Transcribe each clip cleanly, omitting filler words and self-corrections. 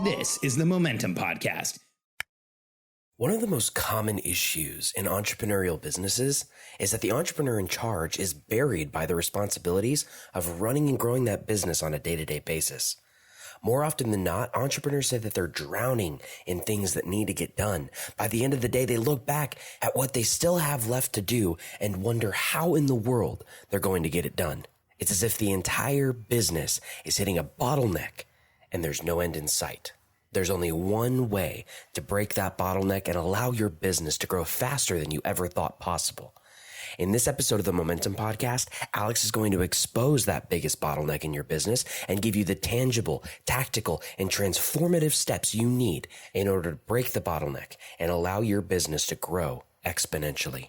This is the Momentum Podcast. One of the most common issues in entrepreneurial businesses is that the entrepreneur in charge is buried by the responsibilities of running and growing that business on a day-to-day basis. More often than not, entrepreneurs say that they're drowning in things that need to get done. By the end of the day, they look back at what they still have left to do and wonder how in the world they're going to get it done. It's as if the entire business is hitting a bottleneck and there's no end in sight. There's only one way to break that bottleneck and allow your business to grow faster than you ever thought possible. In this episode of the Momentum Podcast, Alex is going to expose that biggest bottleneck in your business and give you the tangible, tactical, and transformative steps you need in order to break the bottleneck and allow your business to grow exponentially.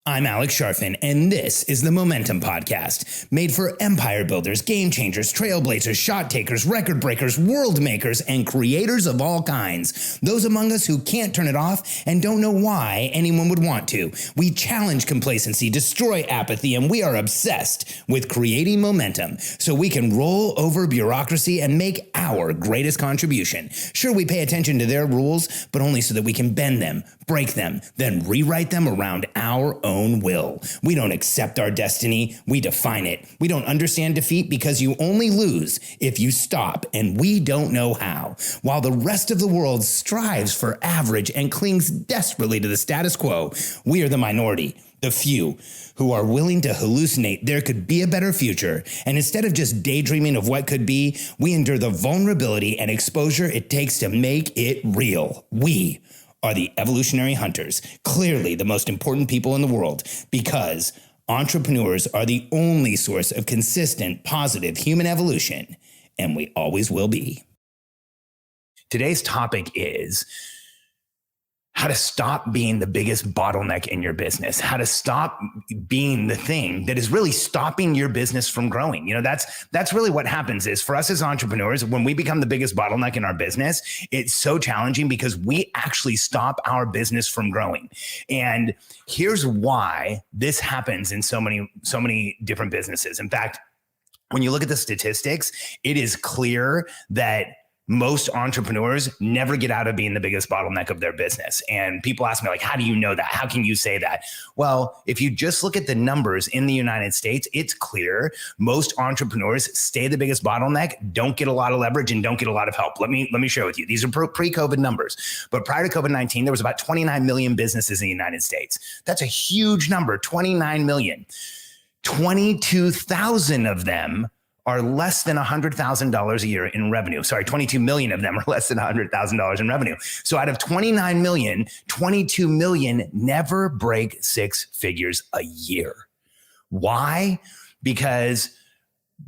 I'm Alex Sharfin, and this is the Momentum Podcast, made for empire builders, game changers, trailblazers, shot takers, record breakers, world makers, and creators of all kinds. Those among us who can't turn it off and don't know why anyone would want to. We challenge complacency, destroy apathy, and we are obsessed with creating momentum so we can roll over bureaucracy and make our greatest contribution. Sure, we pay attention to their rules, but only so that we can bend them, break them, then rewrite them around our own will. We don't accept our destiny, we define it. We don't understand defeat because you only lose if you stop, and we don't know how. While the rest of the world strives for average and clings desperately to the status quo, we are the minority, the few, who are willing to hallucinate there could be a better future. And instead of just daydreaming of what could be, we endure the vulnerability and exposure it takes to make it real. We are the evolutionary hunters, clearly the most important people in the world, because entrepreneurs are the only source of consistent, positive human evolution, and we always will be. Today's topic is how to stop being the biggest bottleneck in your business, how to stop being the thing that is really stopping your business from growing. You know, that's really what happens is for us as entrepreneurs, when we become the biggest bottleneck in our business, it's so challenging because we actually stop our business from growing. And here's why this happens in so many different businesses. In fact, when you look at the statistics, it is clear that most entrepreneurs never get out of being the biggest bottleneck of their business. And people ask me, like, how do you know that? How can you say that? Well, if you just look at the numbers in the United States, it's clear most entrepreneurs stay the biggest bottleneck, don't get a lot of leverage, and don't get a lot of help. Let me share with you. These are pre-COVID numbers. But prior to COVID-19, there was about 29 million businesses in the United States. That's a huge number, 29 million. 22,000 of them are less than $100,000 a year in revenue. Sorry, 22 million of them are less than $100,000 in revenue. So out of 29 million, 22 million never break six figures a year. Why? Because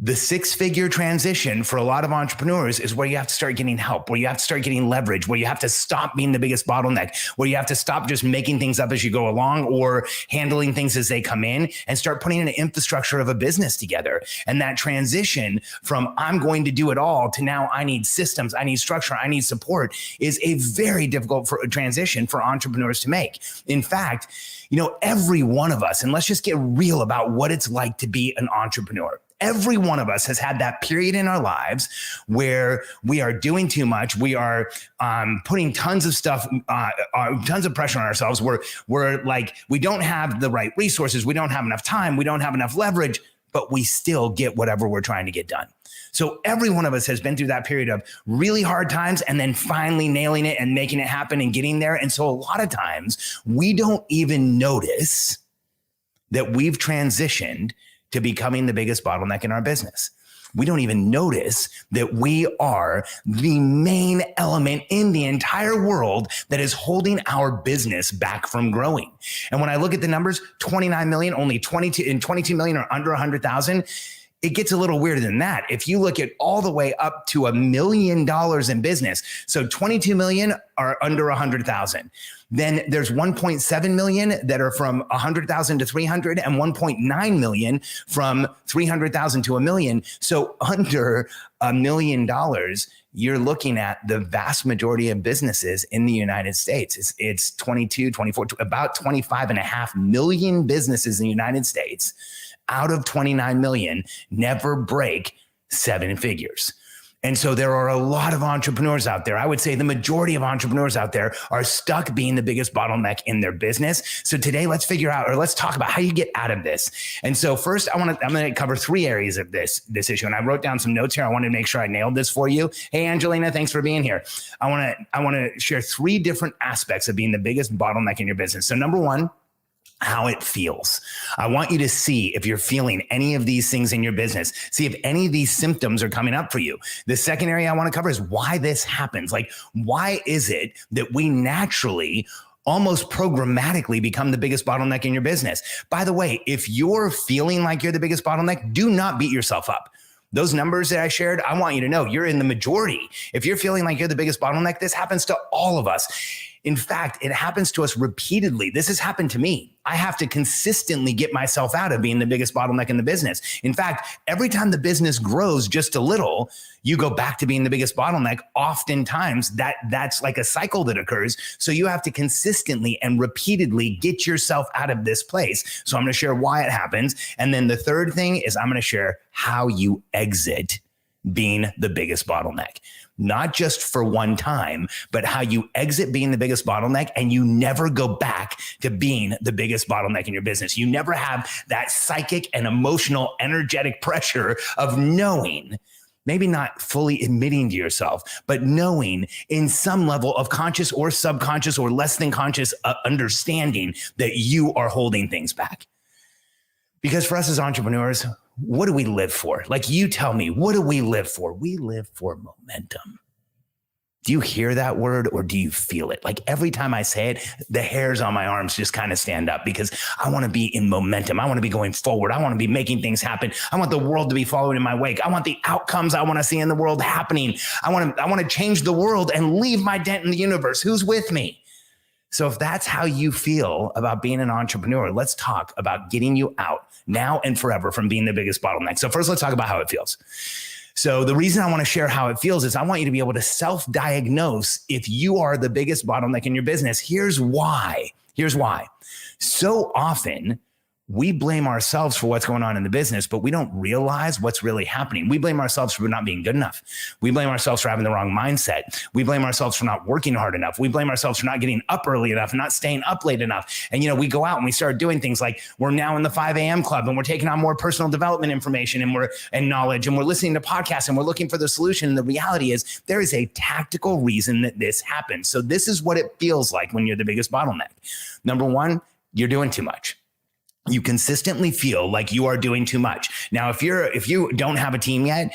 the six-figure transition for a lot of entrepreneurs is where you have to start getting help, where you have to start getting leverage, where you have to stop being the biggest bottleneck, where you have to stop just making things up as you go along or handling things as they come in and start putting an infrastructure of a business together. And that transition from I'm going to do it all to now I need systems, I need structure, I need support is a very difficult transition for entrepreneurs to make. In fact, you know, every one of us, and let's just get real about what it's like to be an entrepreneur. Every one of us has had that period in our lives where we are doing too much. We are putting tons of stuff, tons of pressure on ourselves. We're like, we don't have the right resources. We don't have enough time. We don't have enough leverage, but we still get whatever we're trying to get done. So every one of us has been through that period of really hard times and then finally nailing it and making it happen and getting there. And so a lot of times we don't even notice that we've transitioned to becoming the biggest bottleneck in our business. We don't even notice that we are the main element in the entire world that is holding our business back from growing. And when I look at the numbers, 29 million, only 22 million are under 100,000. It gets a little weirder than that. If you look at all the way up to $1 million in business, so 22 million are under 100,000. Then there's 1.7 million that are from 100,000 to 300 and 1.9 million from 300,000 to $1 million. So under $1 million, you're looking at the vast majority of businesses in the United States. It's 22, 24, about 25.5 million businesses in the United States out of 29 million never break seven figures. And so there are a lot of entrepreneurs out there. I would say the majority of entrepreneurs out there are stuck being the biggest bottleneck in their business. So today, let's talk about how you get out of this. And so first, I'm going to cover 3 areas of this issue. And I wrote down some notes here. I wanted to make sure I nailed this for you. Hey, Angelina, thanks for being here. I want to share 3 different aspects of being the biggest bottleneck in your business. So number 1, how it feels. I want you to see if you're feeling any of these things in your business. See if any of these symptoms are coming up for you. The second area I want to cover is why this happens. Like, why is it that we naturally almost programmatically become the biggest bottleneck in your business? By the way, if you're feeling like you're the biggest bottleneck, do not beat yourself up. Those numbers that I shared, I want you to know you're in the majority. If you're feeling like you're the biggest bottleneck, this happens to all of us. In fact, it happens to us repeatedly. This has happened to me. I have to consistently get myself out of being the biggest bottleneck in the business. In fact, every time the business grows just a little, you go back to being the biggest bottleneck. Oftentimes, that's like a cycle that occurs. So you have to consistently and repeatedly get yourself out of this place. So I'm going to share why it happens. And then the third thing is I'm going to share how you exit being the biggest bottleneck. Not just for one time, but how you exit being the biggest bottleneck and you never go back to being the biggest bottleneck in your business. You never have that psychic and emotional, energetic pressure of knowing, maybe not fully admitting to yourself, but knowing in some level of conscious or subconscious or less than conscious understanding that you are holding things back. Because for us as entrepreneurs, what do we live for? Like, you tell me, what do we live for? We live for momentum. Do you hear that word or do you feel it? Like, every time I say it, the hairs on my arms just kind of stand up because I want to be in momentum. I want to be going forward. I want to be making things happen. I want the world to be following in my wake. I want the outcomes I want to see in the world happening. I want to change the world and leave my dent in the universe. Who's with me? So if that's how you feel about being an entrepreneur, let's talk about getting you out now and forever from being the biggest bottleneck. So first, let's talk about how it feels. So the reason I want to share how it feels is I want you to be able to self-diagnose if you are the biggest bottleneck in your business. Here's why. So often, we blame ourselves for what's going on in the business, but we don't realize what's really happening. We blame ourselves for not being good enough. We blame ourselves for having the wrong mindset. We blame ourselves for not working hard enough. We blame ourselves for not getting up early enough, not staying up late enough. And, we go out and we start doing things like we're now in the 5 a.m. club and we're taking on more personal development information and knowledge, and we're listening to podcasts and we're looking for the solution. And the reality is there is a tactical reason that this happens. So this is what it feels like when you're the biggest bottleneck. Number 1, you're doing too much. You consistently feel like you are doing too much. Now, if you don't have a team yet,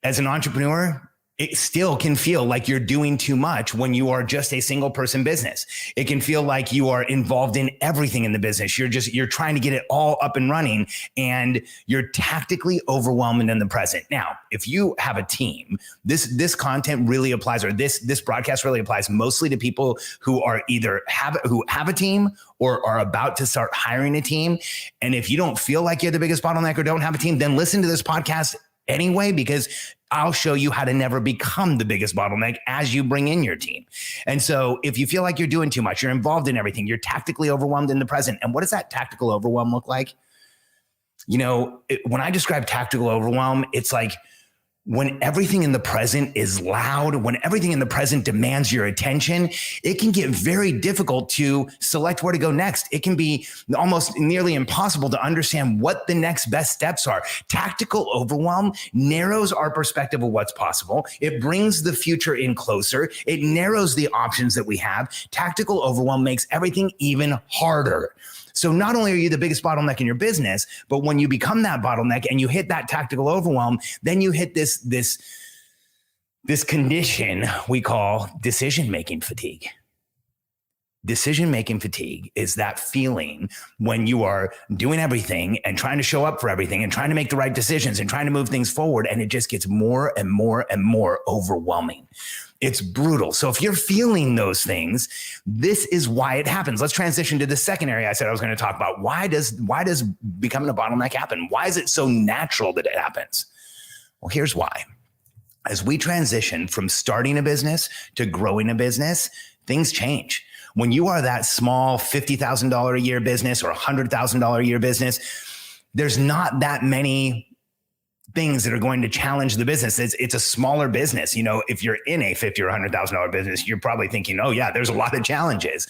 as an entrepreneur, it still can feel like you're doing too much when you are just a single person business. It can feel like you are involved in everything in the business. You're trying to get it all up and running, and you're tactically overwhelmed in the present. Now, if you have a team, this content really applies, or this broadcast really applies mostly to people who are either have a team or are about to start hiring a team. And if you don't feel like you're the biggest bottleneck or don't have a team, then listen to this podcast anyway, because I'll show you how to never become the biggest bottleneck as you bring in your team. And so if you feel like you're doing too much, you're involved in everything, you're tactically overwhelmed in the present. And what does that tactical overwhelm look like? When I describe tactical overwhelm, it's like when everything in the present is loud, when everything in the present demands your attention, it can get very difficult to select where to go next. It can be almost nearly impossible to understand what the next best steps are. Tactical overwhelm narrows our perspective of what's possible. It brings the future in closer. It narrows the options that we have. Tactical overwhelm makes everything even harder. So not only are you the biggest bottleneck in your business, but when you become that bottleneck and you hit that tactical overwhelm, then you hit this condition we call decision-making fatigue. Decision-making fatigue is that feeling when you are doing everything and trying to show up for everything and trying to make the right decisions and trying to move things forward, and it just gets more and more and more overwhelming. It's brutal. So if you're feeling those things, this is why it happens. Let's transition to the second area I said I was going to talk about. Why does becoming a bottleneck happen? Why is it so natural that it happens? Well, here's why. As we transition from starting a business to growing a business, things change. When you are that small $50,000 a year business or $100,000 a year business, there's not that many things that are going to challenge the business. It's a smaller business. You know, if you're in a $50,000 or $100,000 business, you're probably thinking, oh yeah, there's a lot of challenges.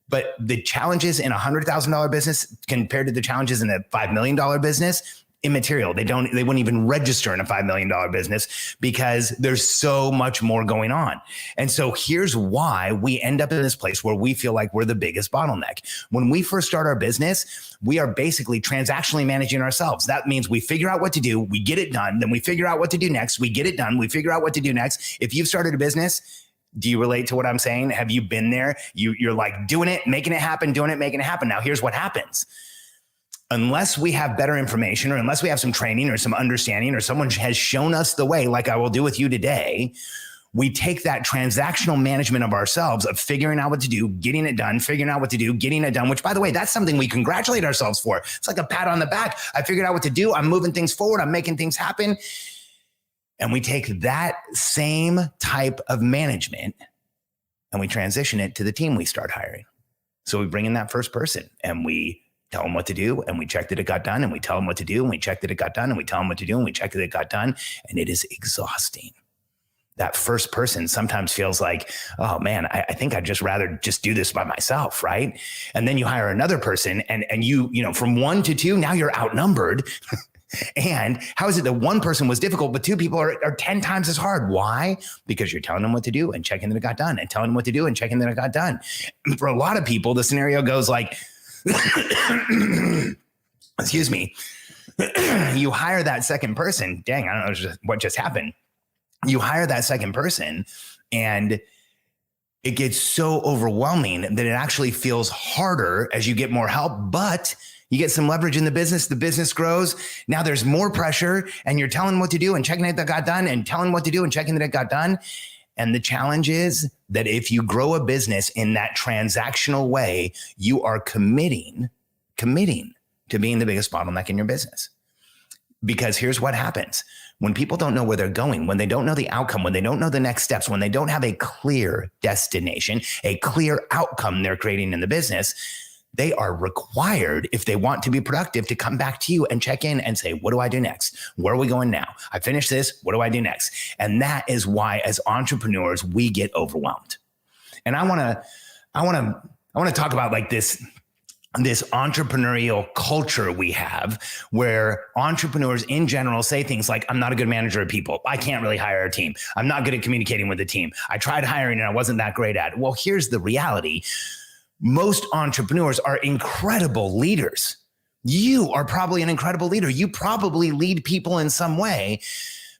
But the challenges in a $100,000 business compared to the challenges in a $5 million business, immaterial. They wouldn't even register in a $5 million business because there's so much more going on. And so here's why we end up in this place where we feel like we're the biggest bottleneck. When we first start our business, we are basically transactionally managing ourselves. That means we figure out what to do, we get it done, then we figure out what to do next, we get it done, we figure out what to do next. If you've started a business, do you relate to what I'm saying? Have you been there? You're like doing it, making it happen, doing it, making it happen. Now, here's what happens. Unless we have better information or unless we have some training or some understanding or someone has shown us the way, like I will do with you today, we take that transactional management of ourselves, of figuring out what to do, getting it done, figuring out what to do, getting it done, which, by the way, that's something we congratulate ourselves for. It's like a pat on the back. I figured out what to do. I'm moving things forward. I'm making things happen. And we take that same type of management and we transition it to the team we start hiring. So we bring in that first person and we tell them what to do and we check that it got done, and we tell them what to do and we check that it got done, and we tell them what to do and we check that it got done. And it is exhausting. That first person sometimes feels like, oh man, I think I'd just rather just do this by myself, right? And then you hire another person and you know, from 1 to 2, now you're outnumbered. And how is it that one person was difficult, but 2 people are 10 times as hard? Why? Because you're telling them what to do and checking that it got done, and telling them what to do and checking that it got done. And for a lot of people, the scenario goes like, excuse me, you hire that second person. Dang, I don't know what just happened. You hire that second person and it gets so overwhelming that it actually feels harder as you get more help, but you get some leverage in the business grows. Now there's more pressure and you're telling what to do and checking that it got done and telling what to do and checking that it got done. And the challenge is that if you grow a business in that transactional way, you are committing to being the biggest bottleneck in your business. Because here's what happens. When people don't know where they're going, when they don't know the outcome, when they don't know the next steps, when they don't have a clear destination, a clear outcome they're creating in the business, they are required, if they want to be productive, to come back to you and check in and say, what do I do next? Where are we going now? I finished this. What do I do next? And that is why, as entrepreneurs, we get overwhelmed. And I want to talk about like this entrepreneurial culture we have, where entrepreneurs in general say things like, I'm not a good manager of people. I can't really hire a team. I'm not good at communicating with the team. I tried hiring and I wasn't that great at it. Well, here's the reality. Most entrepreneurs are incredible leaders. You are probably an incredible leader. You probably lead people in some way.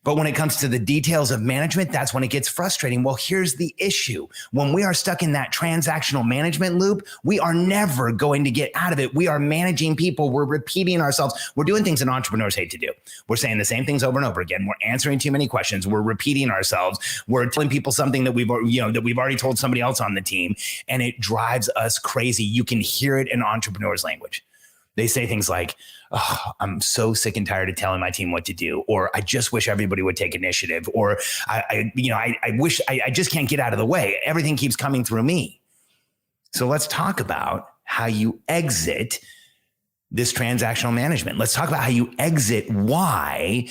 But when it comes to the details of management, that's when it gets frustrating. Well, here's the issue. When we are stuck in that transactional management loop, we are never going to get out of it. We are managing people. We're repeating ourselves. We're doing things that entrepreneurs hate to do. We're saying the same things over and over again. We're answering too many questions. We're repeating ourselves. We're telling people something that we've already told somebody else on the team, and it drives us crazy. You can hear it in entrepreneurs' language. They say things like, oh, I'm so sick and tired of telling my team what to do, or I just wish everybody would take initiative, or I wish I just can't get out of the way. Everything keeps coming through me. So let's talk about how you exit this transactional management. Let's talk about how you exit why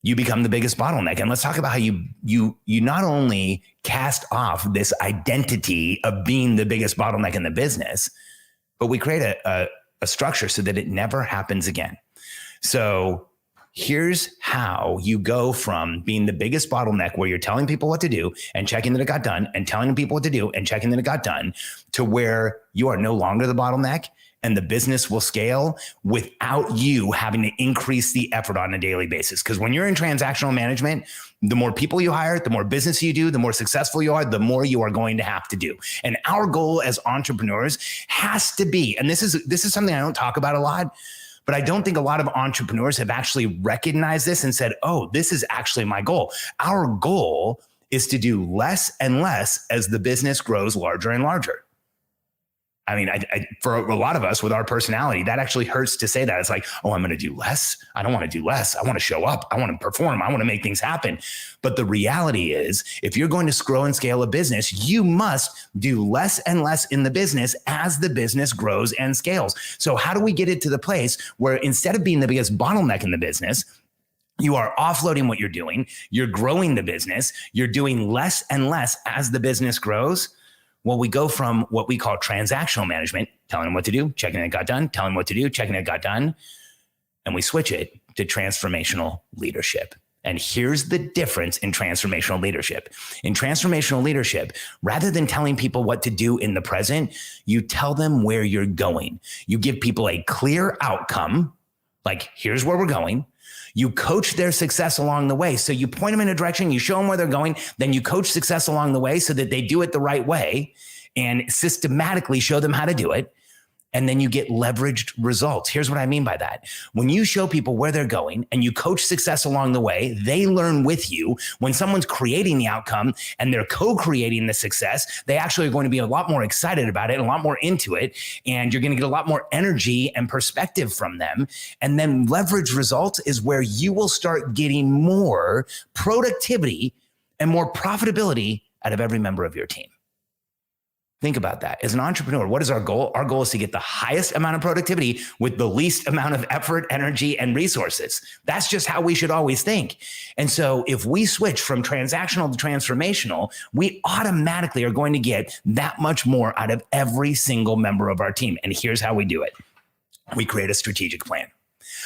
you become the biggest bottleneck. And let's talk about how you not only cast off this identity of being the biggest bottleneck in the business, but we create a structure so that it never happens again. So here's how you go from being the biggest bottleneck, where you're telling people what to do and checking that it got done, and telling people what to do and checking that it got done, to where you are no longer the bottleneck, and the business will scale without you having to increase the effort on a daily basis. Because when you're in transactional management, the more people you hire, the more business you do, the more successful you are, the more you are going to have to do. And our goal as entrepreneurs has to be, and this is something I don't talk about a lot, but I don't think a lot of entrepreneurs have actually recognized this and said, oh, this is actually my goal. Our goal is to do less and less as the business grows larger and larger. I mean, for a lot of us with our personality, that actually hurts to say that. It's like, oh, I'm going to do less. I don't want to do less. I want to show up. I want to perform. I want to make things happen. But the reality is, if you're going to grow and scale a business, you must do less and less in the business as the business grows and scales. So how do we get it to the place where, instead of being the biggest bottleneck in the business, You are offloading what you're doing. You're growing the business. You're doing less and less as the business grows. Well, we go from what we call transactional management, telling them what to do, checking it got done, telling them what to do, checking it got done. And we switch it to transformational leadership. And here's the difference in transformational leadership. In transformational leadership, rather than telling people what to do in the present, you tell them where you're going. You give people a clear outcome, like here's where we're going. You coach their success along the way. So you point them in a direction, you show them where they're going, then you coach success along the way so that they do it the right way and systematically show them how to do it. And then you get leveraged results. Here's what I mean by that. When you show people where they're going and you coach success along the way, they learn with you. When someone's creating the outcome and they're co-creating the success, they actually are going to be a lot more excited about it, a lot more into it, and you're going to get a lot more energy and perspective from them. And then leverage results is where you will start getting more productivity and more profitability out of every member of your team. Think about that. As an entrepreneur, what is our goal? Our goal is to get the highest amount of productivity with the least amount of effort, energy, and resources. That's just how we should always think. And so if we switch from transactional to transformational, we automatically are going to get that much more out of every single member of our team. And here's how we do it. We create a strategic plan.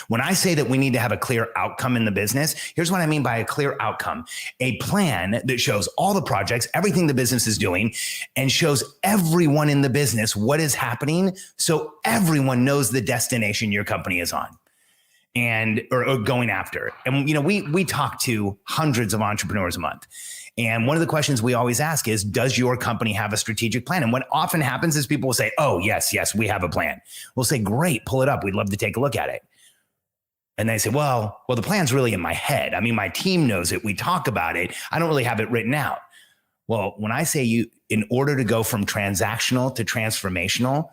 When I say that we need to have a clear outcome in the business, here's what I mean by a clear outcome. A plan that shows all the projects, everything the business is doing, and shows everyone in the business what is happening so everyone knows the destination your company is on and or going after. And we talk to hundreds of entrepreneurs a month. And one of the questions we always ask is, does your company have a strategic plan? And what often happens is people will say, oh, yes, we have a plan. We'll say, great, pull it up. We'd love to take a look at it. And they say, well, the plan's really in my head. I mean, my team knows it. We talk about it. I don't really have it written out. Well, when I say in order to go from transactional to transformational,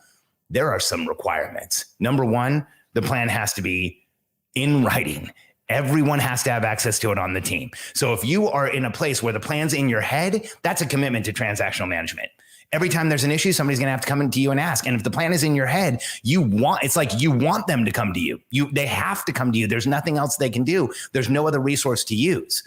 there are some requirements. Number one, the plan has to be in writing. Everyone has to have access to it on the team. So if you are in a place where the plan's in your head, that's a commitment to transactional management. Every time there's an issue, somebody's going to have to come to you and ask. And if the plan is in your head, it's like you want them to come to you. They have to come to you. There's nothing else they can do. There's no other resource to use.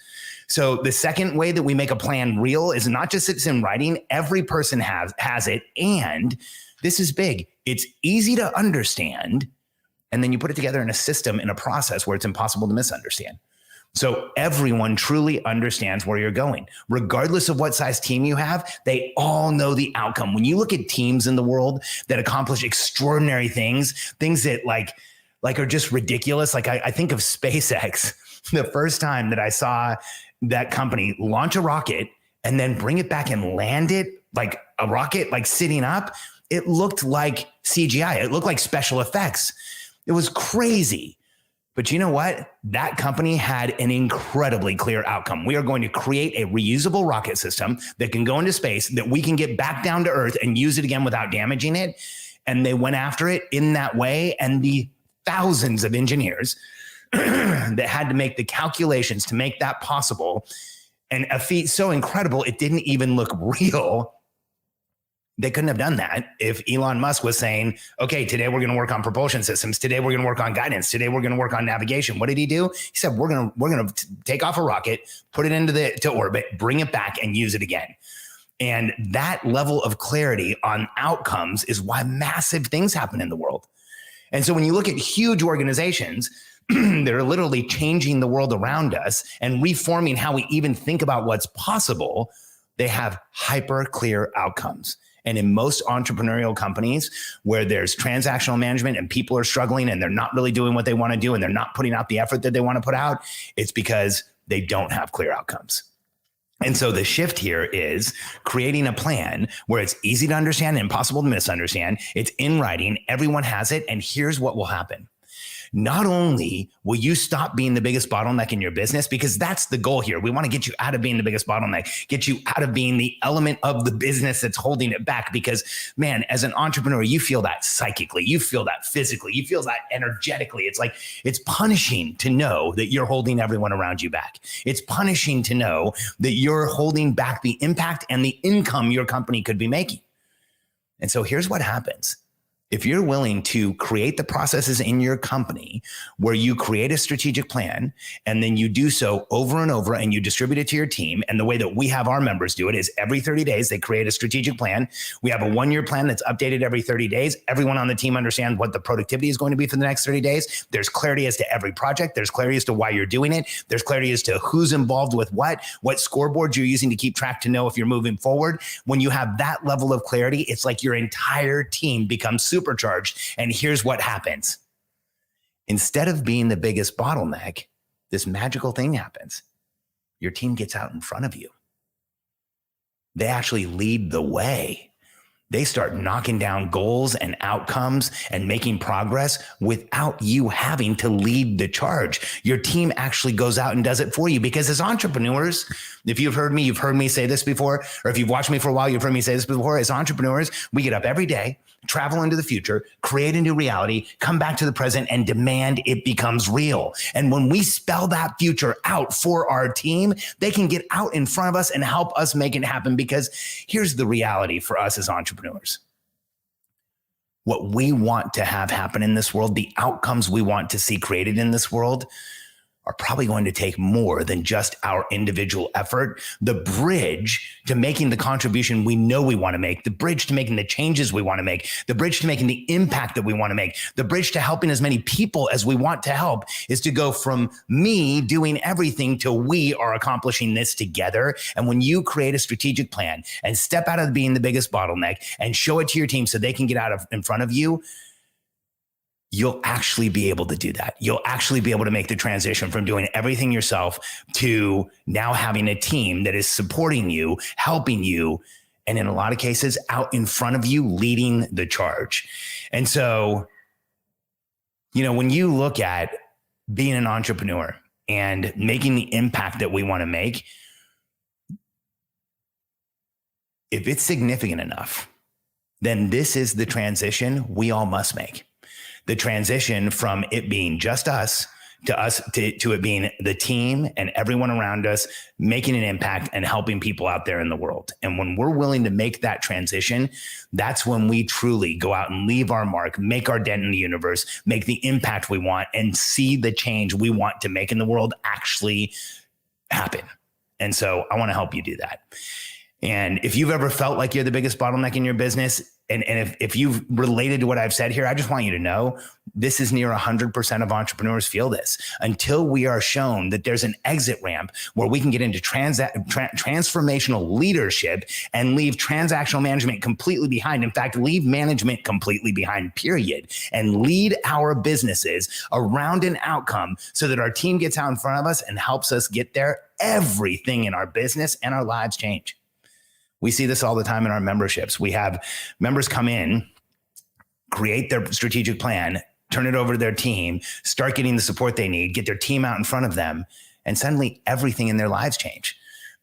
So the second way that we make a plan real is not just it's in writing. Every person has it. And this is big. It's easy to understand. And then you put it together in a system, in a process where it's impossible to misunderstand. So everyone truly understands where you're going. Regardless of what size team you have, they all know the outcome. When you look at teams in the world that accomplish extraordinary things that like are just ridiculous. Like I think of SpaceX, the first time that I saw that company launch a rocket and then bring it back and land it like a rocket, like sitting up, it looked like CGI. It looked like special effects. It was crazy. But you know what? That company had an incredibly clear outcome. We are going to create a reusable rocket system that can go into space, that we can get back down to Earth and use it again without damaging it. And they went after it in that way. And the thousands of engineers that had to make the calculations to make that possible, and a feat so incredible, it didn't even look real. They couldn't have done that if Elon Musk was saying, okay, today we're going to work on propulsion systems. Today we're going to work on guidance. Today we're going to work on navigation. What did he do? He said, we're going to take off a rocket, put it into orbit, bring it back and use it again. And that level of clarity on outcomes is why massive things happen in the world. And so when you look at huge organizations that are literally changing the world around us and reforming how we even think about what's possible, they have hyper clear outcomes. And in most entrepreneurial companies where there's transactional management and people are struggling and they're not really doing what they want to do and they're not putting out the effort that they want to put out, it's because they don't have clear outcomes. And so the shift here is creating a plan where it's easy to understand and impossible to misunderstand. It's in writing. Everyone has it. And here's what will happen. Not only will you stop being the biggest bottleneck in your business, because that's the goal here. We want to get you out of being the biggest bottleneck, get you out of being the element of the business that's holding it back. Because, man, as an entrepreneur, you feel that psychically, you feel that physically, you feel that energetically. It's like, it's punishing to know that you're holding everyone around you back. It's punishing to know that you're holding back the impact and the income your company could be making. And so here's what happens. If you're willing to create the processes in your company where you create a strategic plan and then you do so over and over and you distribute it to your team, and the way that we have our members do it is every 30 days, they create a strategic plan. We have a 1-year plan that's updated every 30 days. Everyone on the team understands what the productivity is going to be for the next 30 days. There's clarity as to every project. There's clarity as to why you're doing it. There's clarity as to who's involved with what scoreboards you're using to keep track to know if you're moving forward. When you have that level of clarity, it's like your entire team becomes supercharged. And here's what happens. Instead of being the biggest bottleneck, this magical thing happens. Your team gets out in front of you. They actually lead the way. They start knocking down goals and outcomes and making progress without you having to lead the charge. Your team actually goes out and does it for you, because as entrepreneurs, if you've heard me say this before, or if you've watched me for a while, you've heard me say this before. As entrepreneurs, we get up every day, travel into the future, create a new reality, come back to the present, and demand it becomes real. And when we spell that future out for our team, they can get out in front of us and help us make it happen. Because here's the reality for us as entrepreneurs. What we want to have happen in this world, the outcomes we want to see created in this world, are probably going to take more than just our individual effort. The bridge to making the contribution we know we want to make, the bridge to making the changes we want to make, the bridge to making the impact that we want to make, the bridge to helping as many people as we want to help, is to go from me doing everything to we are accomplishing this together. And when you create a strategic plan and step out of being the biggest bottleneck and show it to your team so they can get out in front of you, you'll actually be able to do that. You'll actually be able to make the transition from doing everything yourself to now having a team that is supporting you, helping you, and in a lot of cases, out in front of you, leading the charge. And so, when you look at being an entrepreneur and making the impact that we want to make, if it's significant enough, then this is the transition we all must make. The transition from it being just us to it being the team and everyone around us making an impact and helping people out there in the world. And when we're willing to make that transition, that's when we truly go out and leave our mark, make our dent in the universe, make the impact we want, and see the change we want to make in the world actually happen. And so I want to help you do that. And if you've ever felt like you're the biggest bottleneck in your business, and if you've related to what I've said here, I just want you to know this is near 100% of entrepreneurs feel this. Until we are shown that there's an exit ramp where we can get into transformational leadership and leave transactional management completely behind. In fact, leave management completely behind, period, and lead our businesses around an outcome so that our team gets out in front of us and helps us get there. Everything in our business and our lives change. We see this all the time in our memberships. We have members come in, create their strategic plan, turn it over to their team, start getting the support they need, get their team out in front of them, and suddenly everything in their lives change.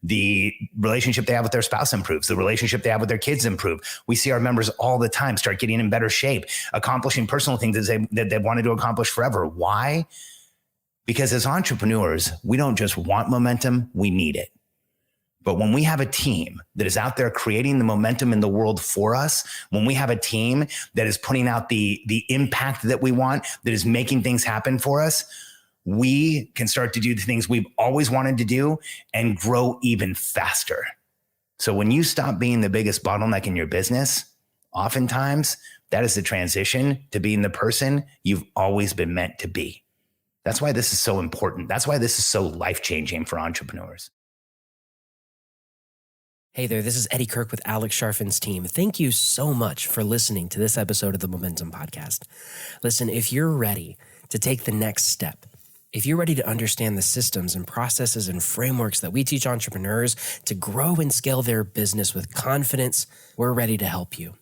The relationship they have with their spouse improves. The relationship they have with their kids improve. We see our members all the time start getting in better shape, accomplishing personal things that they wanted to accomplish forever. Why? Because as entrepreneurs, we don't just want momentum, we need it. But when we have a team that is out there creating the momentum in the world for us, when we have a team that is putting out the impact that we want, that is making things happen for us, we can start to do the things we've always wanted to do and grow even faster. So when you stop being the biggest bottleneck in your business, oftentimes that is the transition to being the person you've always been meant to be. That's why this is so important. That's why this is so life-changing for entrepreneurs. Hey there, this is Eddie Kirk with Alex Sharfin's team. Thank you so much for listening to this episode of the Momentum Podcast. Listen, if you're ready to take the next step, if you're ready to understand the systems and processes and frameworks that we teach entrepreneurs to grow and scale their business with confidence, we're ready to help you.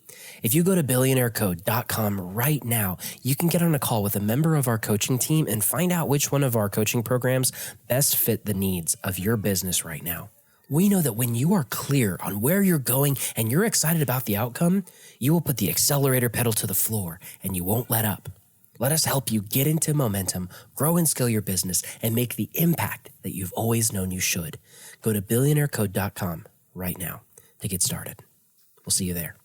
If you go to billionairecode.com right now, you can get on a call with a member of our coaching team and find out which one of our coaching programs best fit the needs of your business right now. We know that when you are clear on where you're going and you're excited about the outcome, you will put the accelerator pedal to the floor and you won't let up. Let us help you get into momentum, grow and scale your business, and make the impact that you've always known you should. Go to billionairecode.com right now to get started. We'll see you there.